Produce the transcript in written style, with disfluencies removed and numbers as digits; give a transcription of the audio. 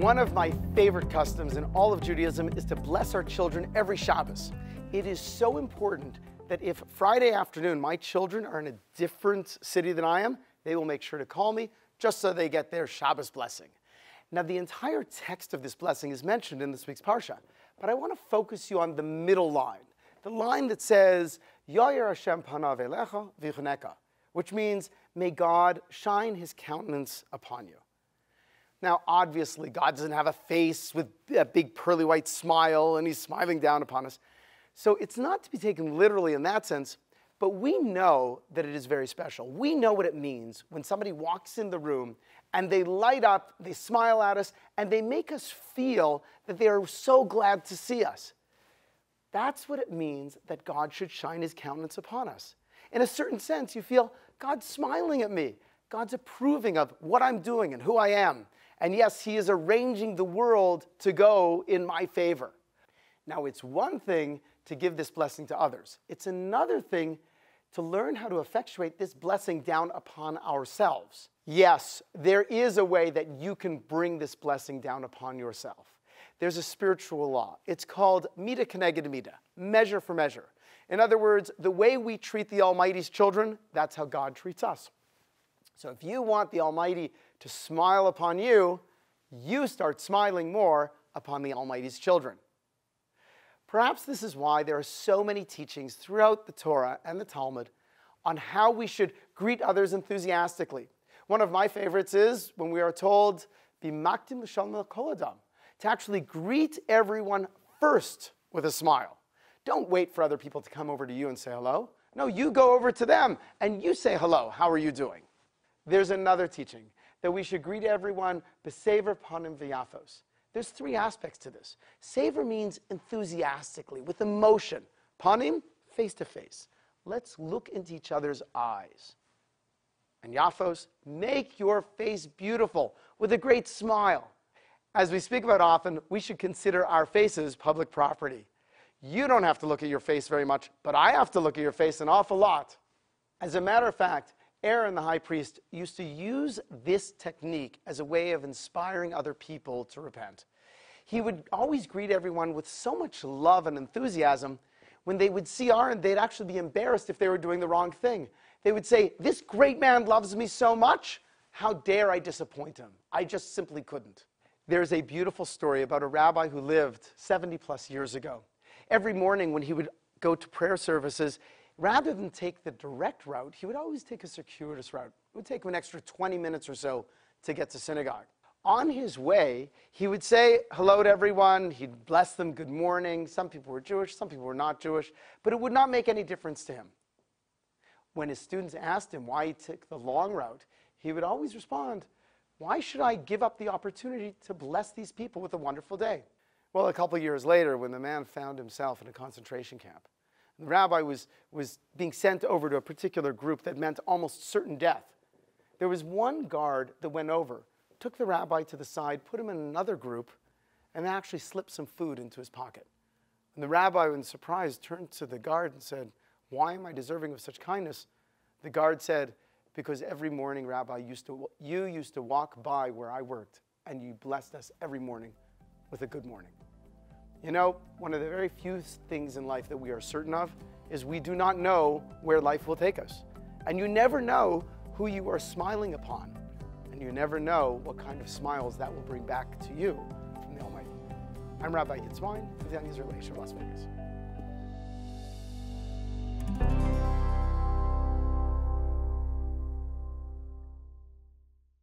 One of my favorite customs in all of Judaism is to bless our children every Shabbos. It is so important that if Friday afternoon my children are in a different city than I am, they will make sure to call me just so they get their Shabbos blessing. Now, the entire text of this blessing is mentioned in this week's Parshat, but I want to focus you on the middle line, the line that says, Yair Hashem panav elecha v'chuneka, which means, may God shine his countenance upon you. Now, obviously, God doesn't have a face with a big pearly white smile and he's smiling down upon us. So it's not to be taken literally in that sense, but we know that it is very special. We know what it means when somebody walks in the room and they light up, they smile at us, and they make us feel that they are so glad to see us. That's what it means that God should shine his countenance upon us. In a certain sense, you feel God's smiling at me. God's approving of what I'm doing and who I am. And yes, he is arranging the world to go in my favor. Now, it's one thing to give this blessing to others. It's another thing to learn how to effectuate this blessing down upon ourselves. Yes, there is a way that you can bring this blessing down upon yourself. There's a spiritual law. It's called midah keneged midah, measure for measure. In other words, the way we treat the Almighty's children, that's how God treats us. So if you want the Almighty to smile upon you, you start smiling more upon the Almighty's children. Perhaps this is why there are so many teachings throughout the Torah and the Talmud on how we should greet others enthusiastically. One of my favorites is when we are told, B'maktim l'shalom kol adam, to actually greet everyone first with a smile. Don't wait for other people to come over to you and say hello. No, you go over to them and you say hello. How are you doing? There's another teaching that we should greet everyone b'sever panim v'yafos. There's three aspects to this. Sever means enthusiastically, with emotion. Panim, face to face. Let's look into each other's eyes. And yafos, make your face beautiful with a great smile. As we speak about often, we should consider our faces public property. You don't have to look at your face very much, but I have to look at your face an awful lot. As a matter of fact, Aaron, the high priest, used to use this technique as a way of inspiring other people to repent. He would always greet everyone with so much love and enthusiasm. When they would see Aaron, they'd actually be embarrassed if they were doing the wrong thing. They would say, this great man loves me so much, how dare I disappoint him? I just simply couldn't. There's a beautiful story about a rabbi who lived 70 plus years ago. Every morning when he would go to prayer services, rather than take the direct route, he would always take a circuitous route. It would take him an extra 20 minutes or so to get to synagogue. On his way, he would say hello to everyone. He'd bless them, good morning. Some people were Jewish, some people were not Jewish, but it would not make any difference to him. When his students asked him why he took the long route, he would always respond, why should I give up the opportunity to bless these people with a wonderful day? Well, a couple years later, when the man found himself in a concentration camp, the rabbi was being sent over to a particular group that meant almost certain death. There was one guard that went over, took the rabbi to the side, put him in another group, and actually slipped some food into his pocket. And the rabbi, in surprise, turned to the guard and said, why am I deserving of such kindness? The guard said, because every morning, Rabbi, you used to walk by where I worked, and you blessed us every morning with a good morning. You know, one of the very few things in life that we are certain of is we do not know where life will take us. And you never know who you are smiling upon. And you never know what kind of smiles that will bring back to you from the Almighty. I'm Rabbi Yitz, Wyne, with the Israeli Las Vegas.